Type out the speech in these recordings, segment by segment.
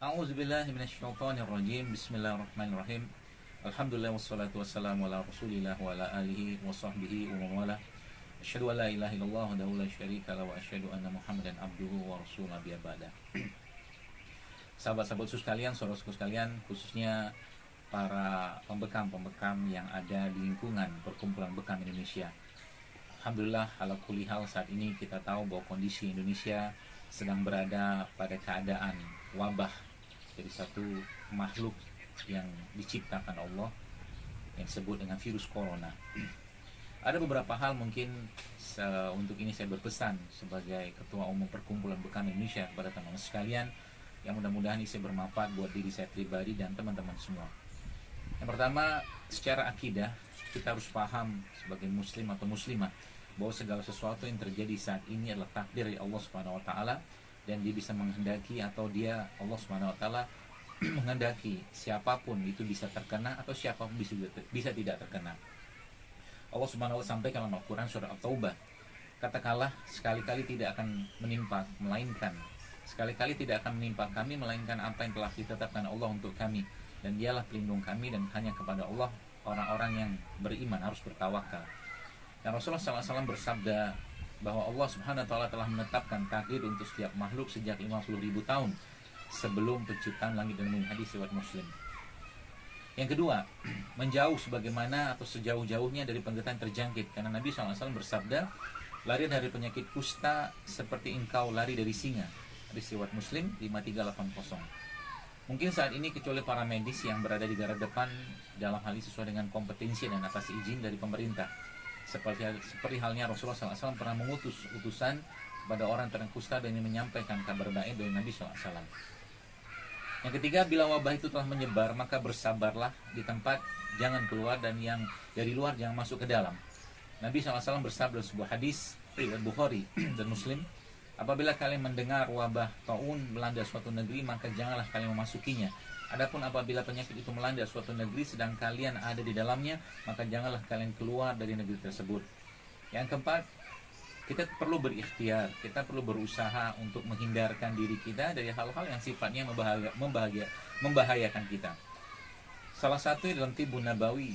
A'udzubillahi minasyaitonirrajim. Bismillahirrahmanirrahim. Alhamdulillah wassalatu wassalamu ala Rasulillah wa ala alihi wa sahbihi wa mawala. Asyhadu an la ilaha illallah wahdahu la syarika lahu wa asyhadu anna Muhammadan abduhu wa rasuluhu biya ba'da. Sahabat-sahabat sekalian, saudara-saudara sekalian, khususnya para pembekam-pembekam yang ada di lingkungan perkumpulan bekam Indonesia. Alhamdulillah ala kulli hal, saat ini kita tahu bahwa kondisi Indonesia sedang berada pada keadaan wabah dari satu makhluk yang diciptakan Allah yang disebut dengan virus corona. Ada beberapa hal mungkin untuk ini saya berpesan sebagai Ketua Umum Perkumpulan Bekam Indonesia kepada teman-teman sekalian, yang mudah-mudahan ini saya bermanfaat buat diri saya pribadi dan teman-teman semua. Yang pertama, secara akidah kita harus paham sebagai muslim atau muslimah bahwa segala sesuatu yang terjadi saat ini adalah takdir dari Allah Subhanahu wa taala, dan dia bisa menghendaki atau Allah Subhanahu wa taala menghendaki siapapun itu bisa terkena atau siapapun bisa tidak terkena. Allah Subhanahu wa taala sampaikan dalam Al-Qur'an surah At-Taubah, katakanlah sekali-kali tidak akan menimpa kami melainkan apa yang telah ditetapkan Allah untuk kami, dan dialah pelindung kami, dan hanya kepada Allah orang-orang yang beriman harus bertawakal. Dan Rasulullah SAW bersabda bahwa Allah Subhanahu wa taala telah menetapkan takdir untuk setiap makhluk sejak 50.000 tahun sebelum penciptaan langit dan bumi, hadis riwayat Muslim. Yang kedua, menjauh sebagaimana atau sejauh-jauhnya dari penggetahan terjangkit, karena Nabi SAW bersabda, lari dari penyakit kusta seperti engkau lari dari singa, hadis riwayat Muslim 5380. Mungkin saat ini kecuali para medis yang berada di garda depan dalam hal ini sesuai dengan kompetensi dan atas izin dari pemerintah, seperti halnya Rasulullah SAW pernah mengutus utusan kepada orang terkena kusta dan menyampaikan kabar baik dari Nabi SAW. Yang ketiga, bila wabah itu telah menyebar, maka bersabarlah di tempat, jangan keluar, dan yang dari luar jangan masuk ke dalam. Nabi SAW bersabda sebuah hadis riwayat Bukhari dan Muslim, apabila kalian mendengar wabah taun melanda suatu negeri, maka janganlah kalian memasukinya. Adapun apabila penyakit itu melanda suatu negeri sedang kalian ada di dalamnya, maka janganlah kalian keluar dari negeri tersebut. Yang keempat, kita perlu berikhtiar, kita perlu berusaha untuk menghindarkan diri kita dari hal-hal yang sifatnya membahayakan kita. Salah satu dalam Tibun Nabawi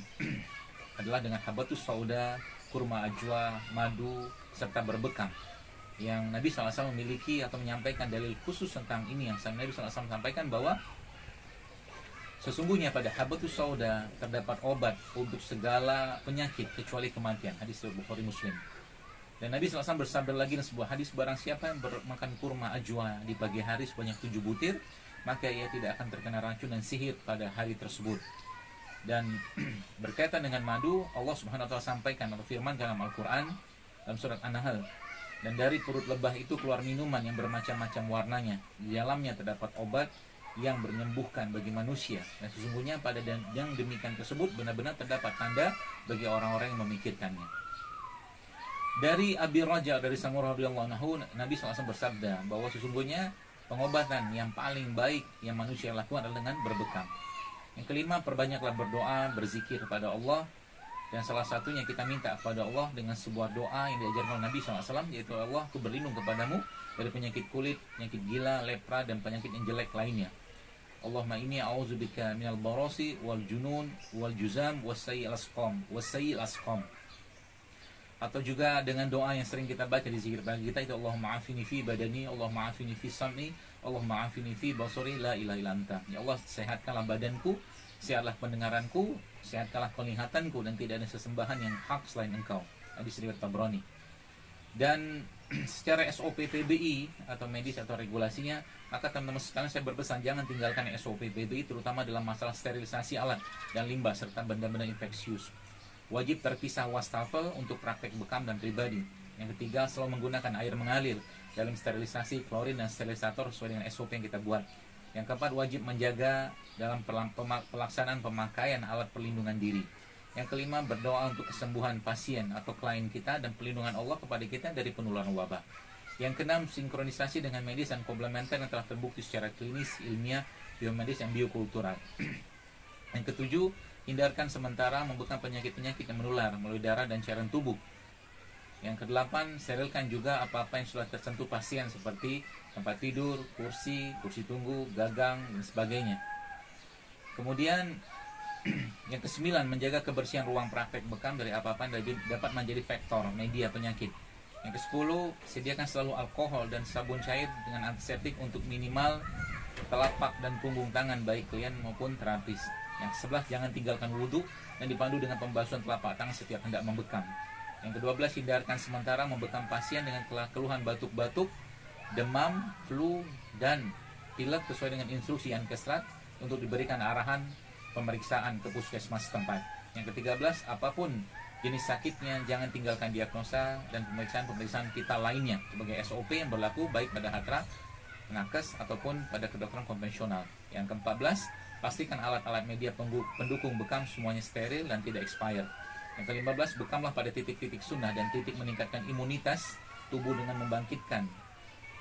adalah dengan habatus sauda, kurma ajwa, madu, serta berbekam, yang Nabi SAW memiliki atau menyampaikan dalil khusus tentang ini, yang Nabi SAW sampaikan bahwa sesungguhnya pada habatus sauda terdapat obat untuk segala penyakit kecuali kematian, hadis riwayat Bukhari Muslim. Dan Nabi SAW bersabda lagi dalam sebuah hadis, barang siapa yang makan kurma ajwa di pagi hari sebanyak 7 butir, maka ia tidak akan terkena racun dan sihir pada hari tersebut. Dan berkaitan dengan madu, Allah Subhanahu wa taala sampaikan atau firman dalam Al-Qur'an dalam surat An-Nahl, dan dari perut lebah itu keluar minuman yang bermacam-macam warnanya, di dalamnya terdapat obat yang menyembuhkan bagi manusia, dan sesungguhnya pada yang demikian tersebut benar-benar terdapat tanda bagi orang-orang yang memikirkannya. Dari Abi Raja dari Samurah radhiyallahu anhu, Nabi SAW bersabda bahwa sesungguhnya pengobatan yang paling baik yang manusia lakukan adalah dengan berbekam. Yang kelima, perbanyaklah berdoa, berzikir kepada Allah, dan salah satunya kita minta kepada Allah dengan sebuah doa yang diajarkan oleh Nabi SAW, yaitu Allah, aku berlindung kepadamu dari penyakit kulit, penyakit gila, lepra, dan penyakit yang jelek lainnya. Allahumma inni a'udzubika minal barasi wal junun wal juzam wasayil asqam. Atau juga dengan doa yang sering kita baca di zikir pagi kita, itu Allahumma afini fi badani, Allahumma afini fi sam'i, Allahumma afini fi basari, la ilaha illa anta. Ya Allah, sehatkanlah badanku, sehatlah pendengaranku, sehatkanlah penglihatanku, dan tidak ada sesembahan yang hak selain engkau. Hadis riwayat Tabrani. Dan secara SOP PBI atau medis atau regulasinya, maka teman-teman sekalian saya berpesan jangan tinggalkan SOP PBI, terutama dalam masalah sterilisasi alat dan limbah serta benda-benda infeksius. Wajib terpisah wastafel untuk praktek bekam dan pribadi. Yang ketiga, selalu menggunakan air mengalir dalam sterilisasi, klorin dan sterilisator sesuai dengan SOP yang kita buat. Yang keempat, wajib menjaga dalam pelaksanaan pemakaian alat perlindungan diri. Yang kelima, berdoa untuk kesembuhan pasien atau klien kita dan perlindungan Allah kepada kita dari penularan wabah. Yang keenam, sinkronisasi dengan medis dan komplementer yang telah terbukti secara klinis, ilmiah, biomedis, dan biokultural. Yang ketujuh, hindarkan sementara membekam penyakit-penyakit yang menular melalui darah dan cairan tubuh. Yang kedelapan, sterilkan juga apa-apa yang sudah tersentuh pasien seperti tempat tidur, kursi tunggu, gagang, dan sebagainya. Kemudian yang kesembilan, menjaga kebersihan ruang praktek bekam dari apa-apa yang dapat menjadi faktor media penyakit. Yang kesepuluh, sediakan selalu alkohol dan sabun cair dengan antiseptik untuk minimal telapak dan punggung tangan baik klien maupun terapis. Yang ke-11, jangan tinggalkan wudhu dan dipandu dengan pembasuhan telapak tangan setiap hendak membekam. Yang ke-12, hindarkan sementara membekam pasien dengan keluhan batuk-batuk, demam, flu, dan pilek sesuai dengan instruksi yang kesrat untuk diberikan arahan pemeriksaan ke puskesmas setempat. Yang ke-13, apapun jenis sakitnya, jangan tinggalkan diagnosa dan pemeriksaan vital lainnya sebagai SOP yang berlaku baik pada hatra, nakes, ataupun pada kedokteran konvensional. Yang ke-14, pastikan alat-alat media pendukung bekam semuanya steril dan tidak expired. Yang ke-15, bekamlah pada titik-titik sunnah dan titik meningkatkan imunitas tubuh dengan membangkitkan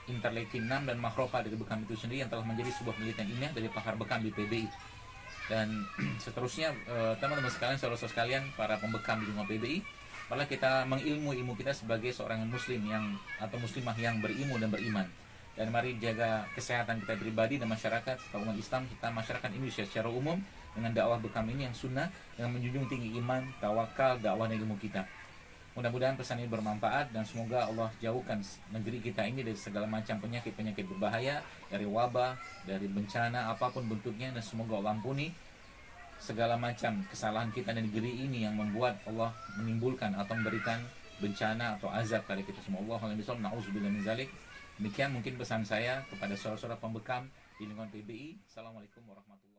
interleukin 6 dan makrofa dari bekam itu sendiri yang telah menjadi sebuah penelitian ilmiah dari pakar bekam di PBI. Dan seterusnya, teman-teman sekalian, saudara-saudara sekalian, para pembekam di rumah PBI, malah kita mengilmu kita sebagai seorang muslim yang atau muslimah yang berilmu dan beriman. Dan mari jaga kesehatan kita pribadi dan masyarakat serta umat Islam serta masyarakat Indonesia secara umum dengan dakwah bekam ini yang sunnah, dengan menjunjung tinggi iman, tawakal, dakwah dan ilmu kita. Mudah-mudahan pesan ini bermanfaat dan semoga Allah jauhkan negeri kita ini dari segala macam penyakit-penyakit berbahaya, dari wabah, dari bencana apapun bentuknya, dan semoga Allah ampuni segala macam kesalahan kita dan negeri ini yang membuat Allah menimbulkan atau memberikan bencana atau azab pada kita semua. Allahumma na'udzubillah min zalik. Demikian mungkin pesan saya kepada saudara-saudara pembekam di lingkungan PBI. Assalamualaikum warahmatullahi wabarakatuh.